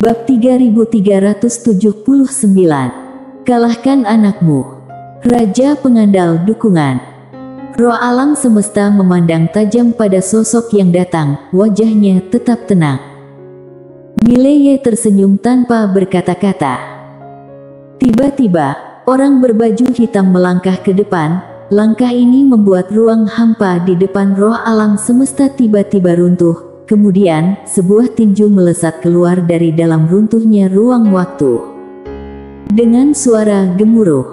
Bab 3379. Kalahkan anakmu. Raja pengandal dukungan. Roh alam semesta memandang tajam pada sosok yang datang, wajahnya tetap tenang. Mileye tersenyum tanpa berkata-kata. Tiba-tiba, orang berbaju hitam melangkah ke depan. Langkah ini membuat ruang hampa di depan roh alam semesta tiba-tiba runtuh. Kemudian, sebuah tinju melesat keluar dari dalam runtuhnya ruang waktu. Dengan suara gemuruh.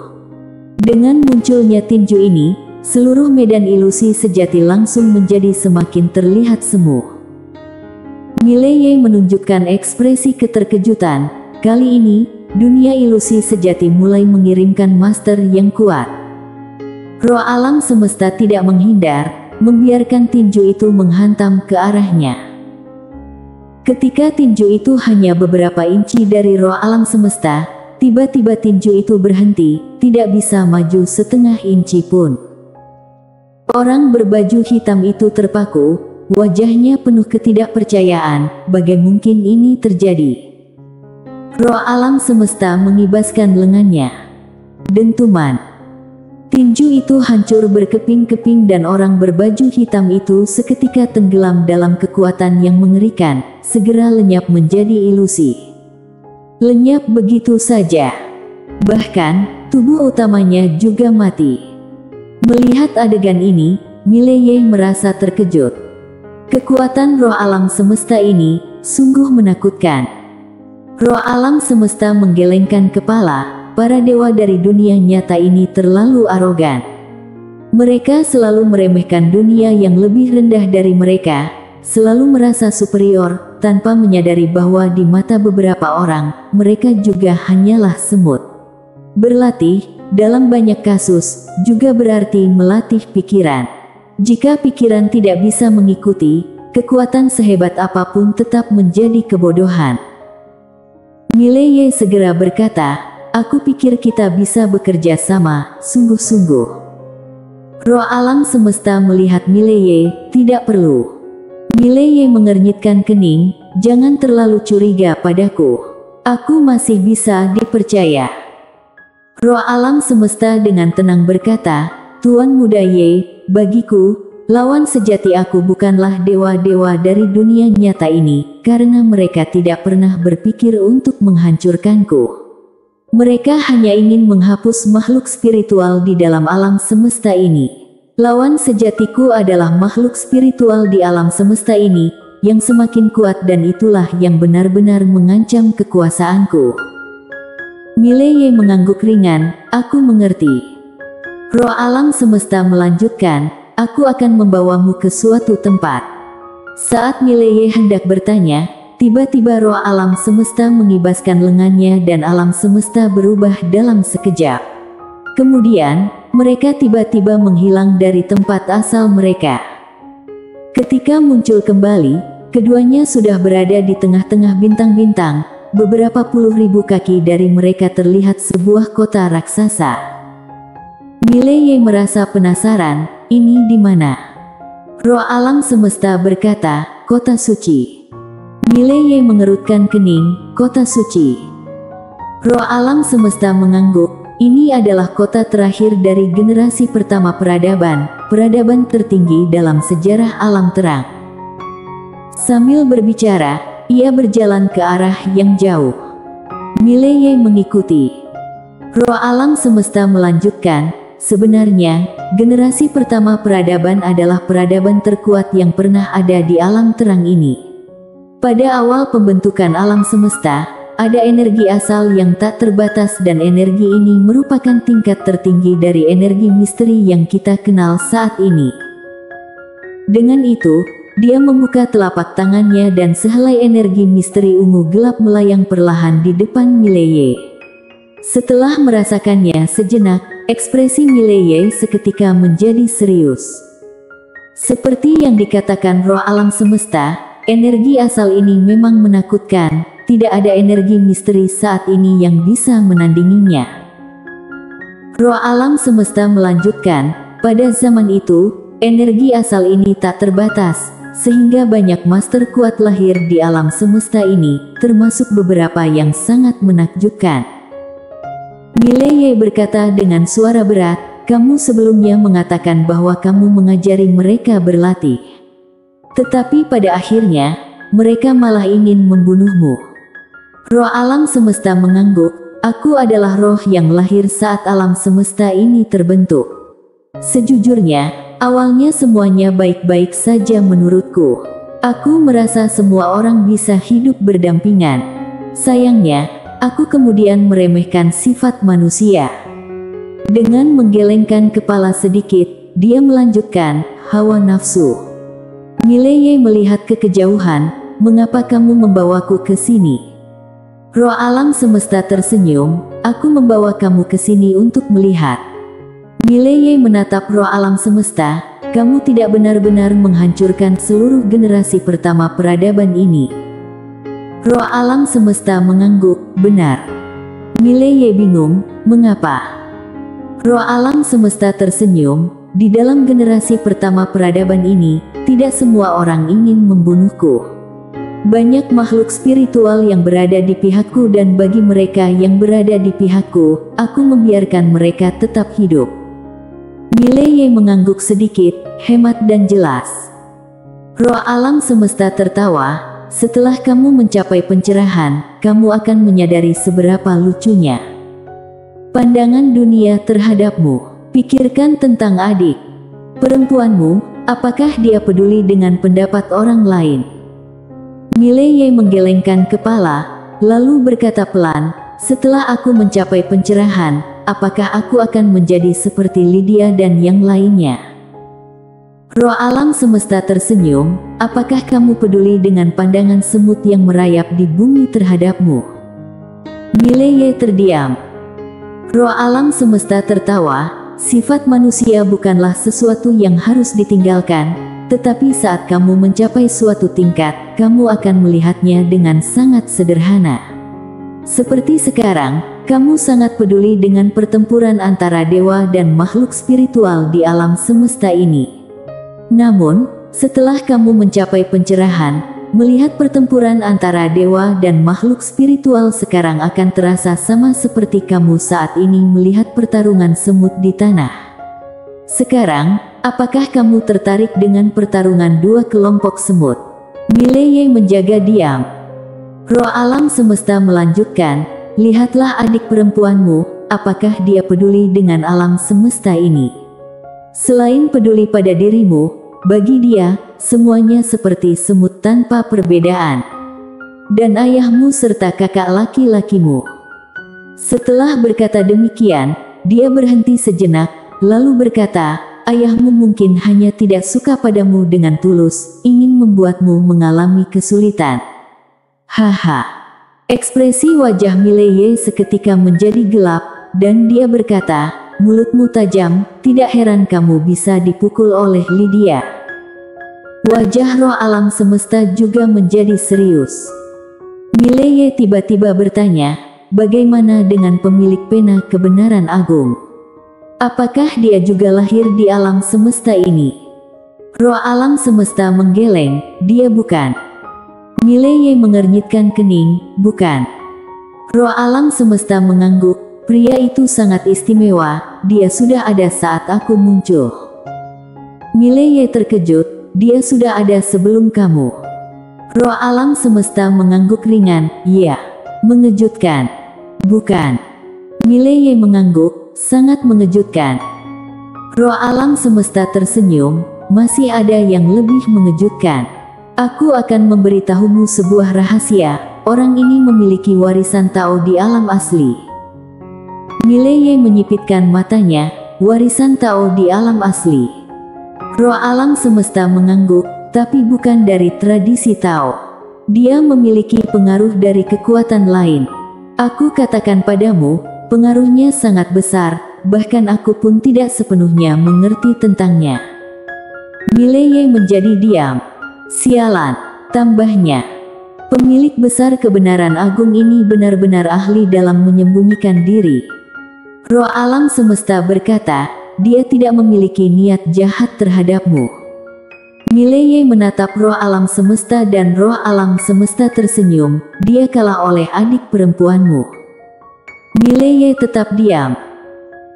Dengan munculnya tinju ini, seluruh medan ilusi sejati langsung menjadi semakin terlihat semu. Mileye menunjukkan ekspresi keterkejutan. Kali ini, dunia ilusi sejati mulai mengirimkan master yang kuat. Roh alam semesta tidak menghindar, membiarkan tinju itu menghantam ke arahnya. Ketika tinju itu hanya beberapa inci dari roh alam semesta, tiba-tiba tinju itu berhenti, tidak bisa maju setengah inci pun. Orang berbaju hitam itu terpaku, wajahnya penuh ketidakpercayaan, bagaimana mungkin ini terjadi. Roh alam semesta mengibaskan lengannya. Dentuman. Tinju itu hancur berkeping-keping dan orang berbaju hitam itu seketika tenggelam dalam kekuatan yang mengerikan, segera lenyap menjadi ilusi. Lenyap begitu saja. Bahkan, tubuh utamanya juga mati. Melihat adegan ini, Mileye merasa terkejut. Kekuatan roh alam semesta ini sungguh menakutkan. Roh alam semesta menggelengkan kepala. Para dewa dari dunia nyata ini terlalu arogan. Mereka selalu meremehkan dunia yang lebih rendah dari mereka, selalu merasa superior, tanpa menyadari bahwa di mata beberapa orang, mereka juga hanyalah semut. Berlatih, dalam banyak kasus, juga berarti melatih pikiran. Jika pikiran tidak bisa mengikuti, kekuatan sehebat apapun tetap menjadi kebodohan. Mileye segera berkata, "Aku pikir kita bisa bekerja sama, sungguh-sungguh." Roh alam semesta melihat Mileye, tidak perlu. Mileye mengernyitkan kening, jangan terlalu curiga padaku. Aku masih bisa dipercaya. Roh alam semesta dengan tenang berkata, "Tuan Muda Ye, bagiku, lawan sejati aku bukanlah dewa-dewa dari dunia nyata ini, karena mereka tidak pernah berpikir untuk menghancurkanku. Mereka hanya ingin menghapus makhluk spiritual di dalam alam semesta ini. Lawan sejatiku adalah makhluk spiritual di alam semesta ini, yang semakin kuat dan itulah yang benar-benar mengancam kekuasaanku." Mileye mengangguk ringan, "Aku mengerti." Roh alam semesta melanjutkan, "Aku akan membawamu ke suatu tempat." Saat Mileye hendak bertanya, tiba-tiba roh alam semesta mengibaskan lengannya dan alam semesta berubah dalam sekejap. Kemudian, mereka tiba-tiba menghilang dari tempat asal mereka. Ketika muncul kembali, keduanya sudah berada di tengah-tengah bintang-bintang. Beberapa puluh ribu kaki dari mereka terlihat sebuah kota raksasa. Mileye merasa penasaran, ini di mana? Roh alam semesta berkata, "Kota suci." Mileye mengerutkan kening, "Kota suci." Roh alam semesta mengangguk, "Ini adalah kota terakhir dari generasi pertama peradaban, peradaban tertinggi dalam sejarah alam terang." Sambil berbicara, ia berjalan ke arah yang jauh. Mileye mengikuti. Roh alam semesta melanjutkan, "Sebenarnya, generasi pertama peradaban adalah peradaban terkuat yang pernah ada di alam terang ini. Pada awal pembentukan alam semesta, ada energi asal yang tak terbatas dan energi ini merupakan tingkat tertinggi dari energi misteri yang kita kenal saat ini." Dengan itu, dia membuka telapak tangannya dan sehelai energi misteri ungu gelap melayang perlahan di depan Mileye. Setelah merasakannya sejenak, ekspresi Mileye seketika menjadi serius. Seperti yang dikatakan roh alam semesta, energi asal ini memang menakutkan, tidak ada energi misteri saat ini yang bisa menandinginya. Roh alam semesta melanjutkan, pada zaman itu, energi asal ini tak terbatas, sehingga banyak master kuat lahir di alam semesta ini, termasuk beberapa yang sangat menakjubkan. Mileye berkata dengan suara berat, kamu sebelumnya mengatakan bahwa kamu mengajari mereka berlatih. Tetapi pada akhirnya, mereka malah ingin membunuhmu. Roh alam semesta mengangguk, aku adalah roh yang lahir saat alam semesta ini terbentuk. Sejujurnya, awalnya semuanya baik-baik saja menurutku. Aku merasa semua orang bisa hidup berdampingan. Sayangnya, aku kemudian meremehkan sifat manusia. Dengan menggelengkan kepala sedikit, dia melanjutkan, hawa nafsu. Mileye melihat ke kejauhan, mengapa kamu membawaku ke sini? Roh alam semesta tersenyum, aku membawa kamu ke sini untuk melihat. Mileye menatap roh alam semesta, kamu tidak benar-benar menghancurkan seluruh generasi pertama peradaban ini. Roh alam semesta mengangguk, benar. Mileye bingung, mengapa? Roh alam semesta tersenyum, di dalam generasi pertama peradaban ini, tidak semua orang ingin membunuhku. Banyak makhluk spiritual yang berada di pihakku dan bagi mereka yang berada di pihakku, aku membiarkan mereka tetap hidup. Mileye mengangguk sedikit, hemat dan jelas. Roh alam semesta tertawa, setelah kamu mencapai pencerahan, kamu akan menyadari seberapa lucunya pandangan dunia terhadapmu. Pikirkan tentang adik perempuanmu, apakah dia peduli dengan pendapat orang lain? Mileye menggelengkan kepala, lalu berkata pelan, setelah aku mencapai pencerahan, apakah aku akan menjadi seperti Lydia dan yang lainnya? Roh alam semesta tersenyum, apakah kamu peduli dengan pandangan semut yang merayap di bumi terhadapmu? Mileye terdiam. Roh alam semesta tertawa, sifat manusia bukanlah sesuatu yang harus ditinggalkan, tetapi saat kamu mencapai suatu tingkat, kamu akan melihatnya dengan sangat sederhana. Seperti sekarang, kamu sangat peduli dengan pertempuran antara dewa dan makhluk spiritual di alam semesta ini. Namun, setelah kamu mencapai pencerahan, melihat pertempuran antara dewa dan makhluk spiritual sekarang akan terasa sama seperti kamu saat ini melihat pertarungan semut di tanah. Sekarang, apakah kamu tertarik dengan pertarungan dua kelompok semut? Mileye menjaga diam. Roh alam semesta melanjutkan, lihatlah adik perempuanmu, apakah dia peduli dengan alam semesta ini? Selain peduli pada dirimu, bagi dia, semuanya seperti semut tanpa perbedaan. Dan ayahmu serta kakak laki-lakimu. Setelah berkata demikian, dia berhenti sejenak, lalu berkata, ayahmu mungkin hanya tidak suka padamu dengan tulus, ingin membuatmu mengalami kesulitan. Haha. Ekspresi wajah Mileye seketika menjadi gelap, dan dia berkata, mulutmu tajam, tidak heran kamu bisa dipukul oleh Lydia. Wajah roh alam semesta juga menjadi serius. Mileye tiba-tiba bertanya, bagaimana dengan pemilik pena kebenaran agung? Apakah dia juga lahir di alam semesta ini? Roh alam semesta menggeleng, dia bukan. Mileye mengernyitkan kening, bukan. Roh alam semesta mengangguk, pria itu sangat istimewa, dia sudah ada saat aku muncul. Mileye terkejut, dia sudah ada sebelum kamu. Roh alam semesta mengangguk ringan, iya. Mengejutkan. Bukan. Mileye mengangguk, sangat mengejutkan. Roh alam semesta tersenyum, masih ada yang lebih mengejutkan. Aku akan memberitahumu sebuah rahasia, orang ini memiliki warisan Tao di alam asli. Mileye menyipitkan matanya, warisan Tao di alam asli. Roh alam semesta mengangguk, tapi bukan dari tradisi Tao. Dia memiliki pengaruh dari kekuatan lain. Aku katakan padamu, pengaruhnya sangat besar, bahkan aku pun tidak sepenuhnya mengerti tentangnya. Mileye menjadi diam. Sialan, tambahnya. Pemilik besar kebenaran agung ini benar-benar ahli dalam menyembunyikan diri. Roh alam semesta berkata, dia tidak memiliki niat jahat terhadapmu. Mileye menatap roh alam semesta dan roh alam semesta tersenyum, dia kalah oleh adik perempuanmu. Mileye tetap diam.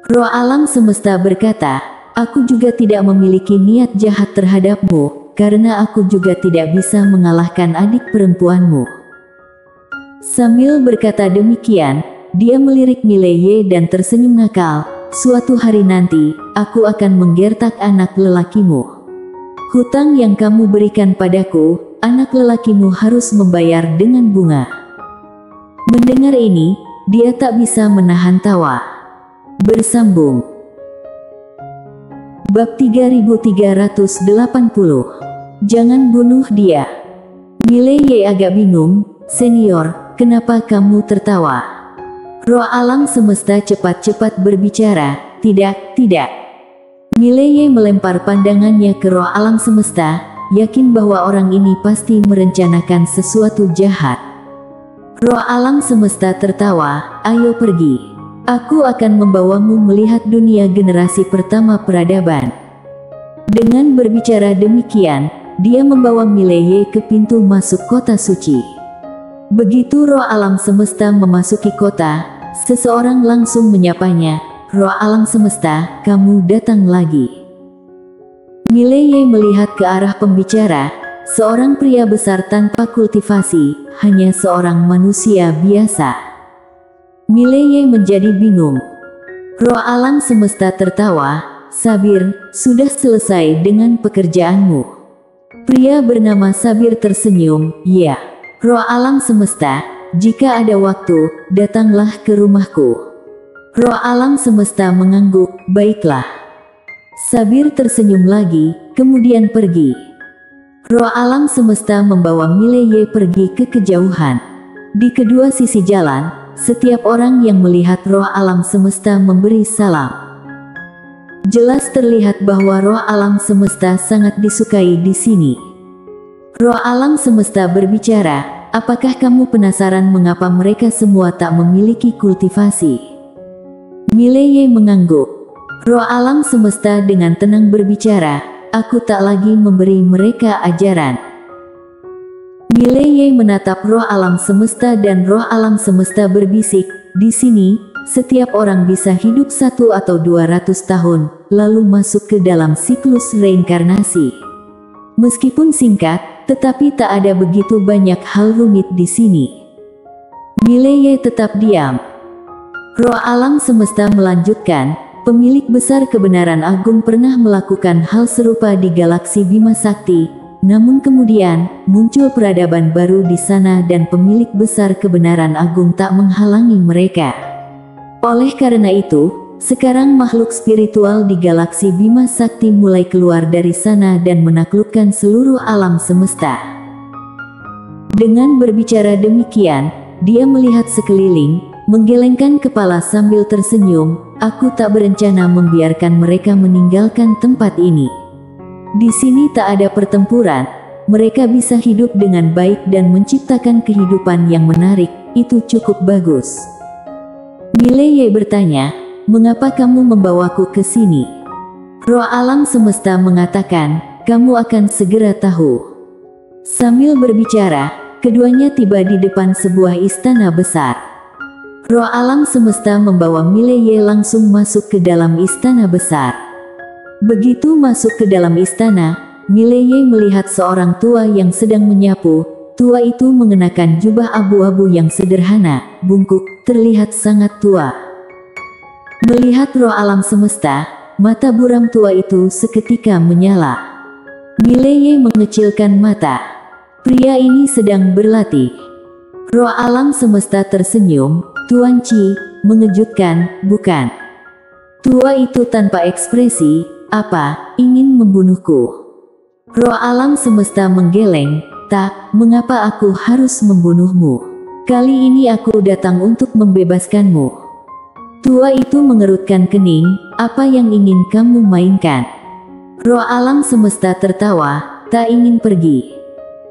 Roh alam semesta berkata, aku juga tidak memiliki niat jahat terhadapmu, karena aku juga tidak bisa mengalahkan adik perempuanmu. Sambil berkata demikian, dia melirik Mileye dan tersenyum nakal. Suatu hari nanti, aku akan menggertak anak lelakimu. Hutang yang kamu berikan padaku, anak lelakimu harus membayar dengan bunga. Mendengar ini, dia tak bisa menahan tawa. Bersambung. Bab 3380. Jangan bunuh dia. Mileye agak bingung. Senior, kenapa kamu tertawa? Roh alam semesta cepat-cepat berbicara. Tidak. Mileye melempar pandangannya ke roh alam semesta, yakin bahwa orang ini pasti merencanakan sesuatu jahat. Roh alam semesta tertawa, ayo pergi. Aku akan membawamu melihat dunia generasi pertama peradaban. Dengan berbicara demikian, dia membawa Mileye ke pintu masuk kota suci. Begitu roh alam semesta memasuki kota, seseorang langsung menyapanya, roh alam semesta, kamu datang lagi. Mileye melihat ke arah pembicara, seorang pria besar tanpa kultivasi, hanya seorang manusia biasa. Mileye menjadi bingung. Roh alam semesta tertawa, Sabir, sudah selesai dengan pekerjaanmu. Pria bernama Sabir tersenyum, ya. Roh alam semesta, jika ada waktu, datanglah ke rumahku. Roh alam semesta mengangguk, baiklah. Sabir tersenyum lagi, kemudian pergi. Roh alam semesta membawa Mileye pergi ke kejauhan. Di kedua sisi jalan, setiap orang yang melihat roh alam semesta memberi salam. Jelas terlihat bahwa roh alam semesta sangat disukai di sini. Roh alam semesta berbicara, apakah kamu penasaran mengapa mereka semua tak memiliki kultivasi? Mileye mengangguk. Roh alam semesta dengan tenang berbicara, aku tak lagi memberi mereka ajaran. Mileye menatap roh alam semesta dan roh alam semesta berbisik, di sini, setiap orang bisa hidup 1 atau 200 tahun, lalu masuk ke dalam siklus reinkarnasi. Meskipun singkat, tetapi tak ada begitu banyak hal rumit di sini. Mileye tetap diam. Roh alam semesta melanjutkan, pemilik besar kebenaran agung pernah melakukan hal serupa di galaksi Bima Sakti, namun kemudian, muncul peradaban baru di sana dan pemilik besar kebenaran agung tak menghalangi mereka. Oleh karena itu, sekarang makhluk spiritual di galaksi Bima Sakti mulai keluar dari sana dan menaklukkan seluruh alam semesta. Dengan berbicara demikian, dia melihat sekeliling, menggelengkan kepala sambil tersenyum, aku tak berencana membiarkan mereka meninggalkan tempat ini. Di sini tak ada pertempuran, mereka bisa hidup dengan baik dan menciptakan kehidupan yang menarik, itu cukup bagus. Mileye bertanya, mengapa kamu membawaku ke sini? Roh alam semesta mengatakan, kamu akan segera tahu. Sambil berbicara, keduanya tiba di depan sebuah istana besar. Roh alam semesta membawa Mileye langsung masuk ke dalam istana besar. Begitu masuk ke dalam istana, Mileye melihat seorang tua yang sedang menyapu. Tua itu mengenakan jubah abu-abu yang sederhana, bungkuk, terlihat sangat tua. Melihat roh alam semesta, mata buram tua itu seketika menyala. Mileye mengecilkan mata. Pria ini sedang berlatih. Roh alam semesta tersenyum, Tuan Chi, mengejutkan, bukan? Tua itu tanpa ekspresi, apa, ingin membunuhku? Roh alam semesta menggeleng, tak, mengapa aku harus membunuhmu? Kali ini aku datang untuk membebaskanmu. Tua itu mengerutkan kening, apa yang ingin kamu mainkan? Roh alam semesta tertawa, tak ingin pergi.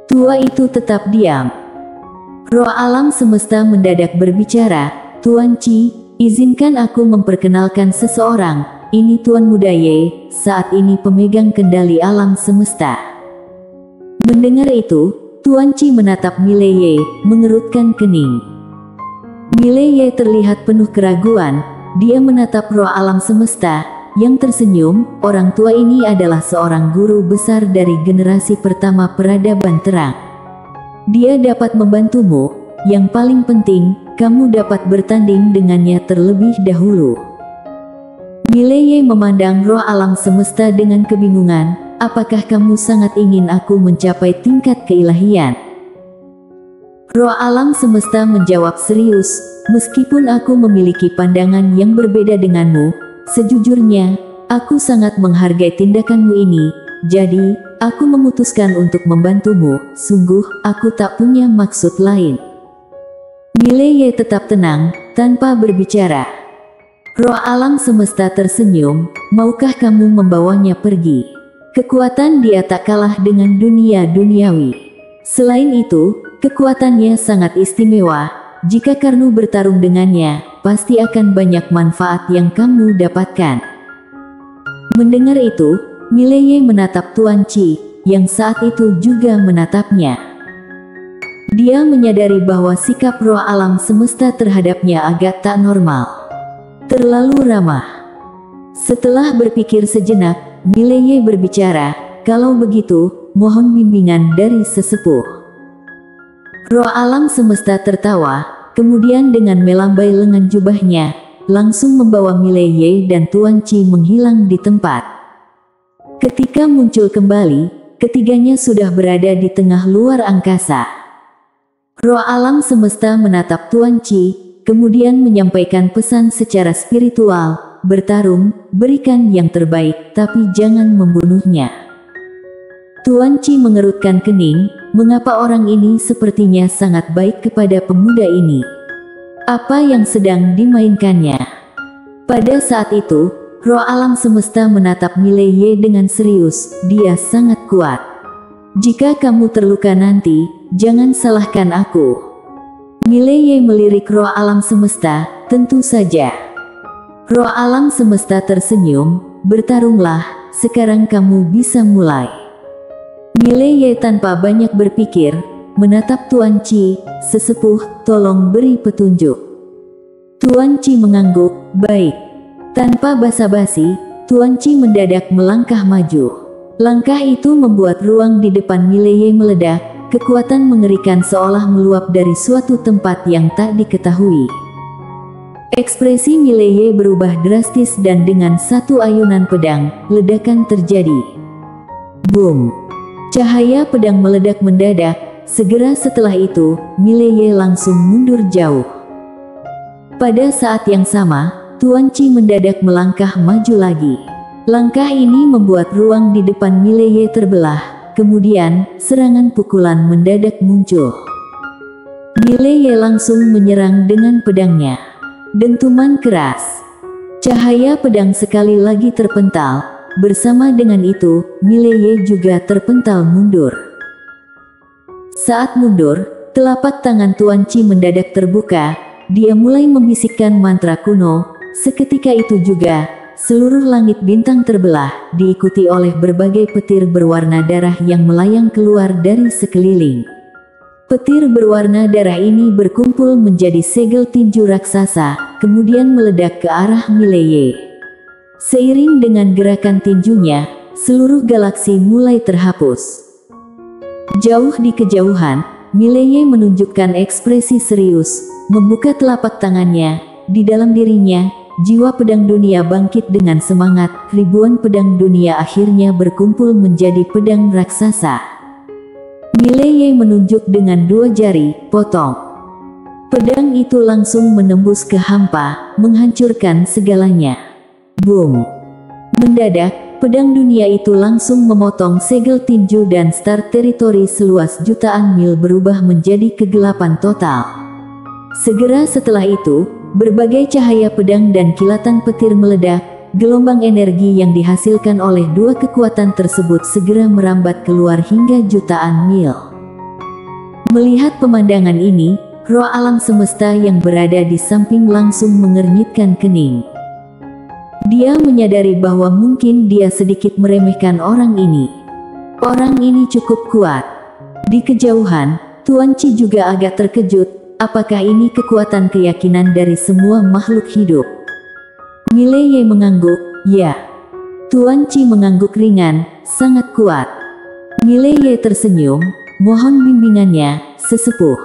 Tua itu tetap diam. Roh alam semesta mendadak berbicara, Tuan Chi, izinkan aku memperkenalkan seseorang, ini Tuan Muda Ye, saat ini pemegang kendali alam semesta. Mendengar itu, Tuan Chi menatap Mileye, mengerutkan kening. Mileye terlihat penuh keraguan, dia menatap roh alam semesta, yang tersenyum. Orang tua ini adalah seorang guru besar dari generasi pertama peradaban terang. Dia dapat membantumu, yang paling penting, kamu dapat bertanding dengannya terlebih dahulu. Mileye memandang roh alam semesta dengan kebingungan. Apakah kamu sangat ingin aku mencapai tingkat keilahian? Roh alam semesta menjawab serius, meskipun aku memiliki pandangan yang berbeda denganmu, sejujurnya, aku sangat menghargai tindakanmu ini, jadi, aku memutuskan untuk membantumu, sungguh, aku tak punya maksud lain. Mileye tetap tenang, tanpa berbicara. Roh alam semesta tersenyum, maukah kamu membawanya pergi? Kekuatan dia tak kalah dengan dunia duniawi. Selain itu, kekuatannya sangat istimewa. Jika kamu bertarung dengannya, pasti akan banyak manfaat yang kamu dapatkan. Mendengar itu, Mileye menatap Tuan Chi, yang saat itu juga menatapnya. Dia menyadari bahwa sikap roh alam semesta terhadapnya agak tak normal. Terlalu ramah. Setelah berpikir sejenak, Mileye berbicara, kalau begitu, mohon bimbingan dari sesepuh. Roh alam semesta tertawa, kemudian dengan melambai lengan jubahnya, langsung membawa Mileye dan Tuan Chi menghilang di tempat. Ketika muncul kembali, ketiganya sudah berada di tengah luar angkasa. Roh alam semesta menatap Tuan Chi, kemudian menyampaikan pesan secara spiritual, bertarung, berikan yang terbaik, tapi jangan membunuhnya. Tuan Chi mengerutkan kening, mengapa orang ini sepertinya sangat baik kepada pemuda ini? Apa yang sedang dimainkannya? Pada saat itu, roh alam semesta menatap Mileye dengan serius, dia sangat kuat. Jika kamu terluka nanti, jangan salahkan aku. Mileye melirik roh alam semesta, tentu saja. Roh alam semesta tersenyum, bertarunglah, sekarang kamu bisa mulai. Mileye tanpa banyak berpikir, menatap Tuan Chi, sesepuh, tolong beri petunjuk. Tuan Chi mengangguk, baik. Tanpa basa-basi, Tuan Chi mendadak melangkah maju. Langkah itu membuat ruang di depan Mileye meledak, kekuatan mengerikan seolah meluap dari suatu tempat yang tak diketahui. Ekspresi Mileye berubah drastis dan dengan satu ayunan pedang, ledakan terjadi. Boom! Cahaya pedang meledak mendadak, segera setelah itu, Mileye langsung mundur jauh. Pada saat yang sama, Tuan Chi mendadak melangkah maju lagi. Langkah ini membuat ruang di depan Mileye terbelah, kemudian, serangan pukulan mendadak muncul. Mileye langsung menyerang dengan pedangnya. Dentuman keras. Cahaya pedang sekali lagi terpental. Bersama dengan itu, Mileye juga terpental mundur. Saat mundur, telapak tangan Tuan Chi mendadak terbuka. Dia mulai membisikkan mantra kuno. Seketika itu juga, seluruh langit bintang terbelah, diikuti oleh berbagai petir berwarna darah yang melayang keluar dari sekeliling. Petir berwarna darah ini berkumpul menjadi segel tinju raksasa, kemudian meledak ke arah Mileye. Seiring dengan gerakan tinjunya, seluruh galaksi mulai terhapus. Jauh di kejauhan, Mileye menunjukkan ekspresi serius, membuka telapak tangannya. Di dalam dirinya, jiwa pedang dunia bangkit dengan semangat. Ribuan pedang dunia akhirnya berkumpul menjadi pedang raksasa. Mileye menunjuk dengan dua jari, potong. Pedang itu langsung menembus ke hampa, menghancurkan segalanya. Boom! Mendadak, pedang dunia itu langsung memotong segel tinju dan star teritori seluas jutaan mil berubah menjadi kegelapan total. Segera setelah itu, berbagai cahaya pedang dan kilatan petir meledak. Gelombang energi yang dihasilkan oleh dua kekuatan tersebut segera merambat keluar hingga jutaan mil. Melihat pemandangan ini, roh alam semesta yang berada di samping langsung mengernyitkan kening. Dia menyadari bahwa mungkin dia sedikit meremehkan orang ini. Orang ini cukup kuat. Di kejauhan, Tuan Chi juga agak terkejut. Apakah ini kekuatan keyakinan dari semua makhluk hidup? Mileye mengangguk, ya. Tuan Chi mengangguk ringan, sangat kuat. Mileye tersenyum, mohon bimbingannya, sesepuh.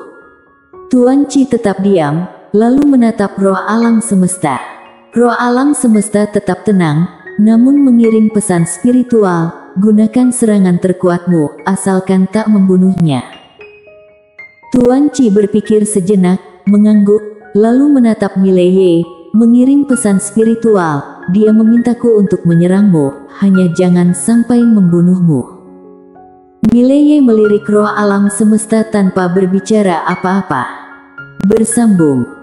Tuan Chi tetap diam, lalu menatap roh alam semesta. Roh alam semesta tetap tenang, namun mengirim pesan spiritual, gunakan serangan terkuatmu, asalkan tak membunuhnya. Tuan Chi berpikir sejenak, mengangguk, lalu menatap Mileye, mengirim pesan spiritual, dia memintaku untuk menyerangmu, hanya jangan sampai membunuhmu. Mileye melirik roh alam semesta tanpa berbicara apa-apa. Bersambung.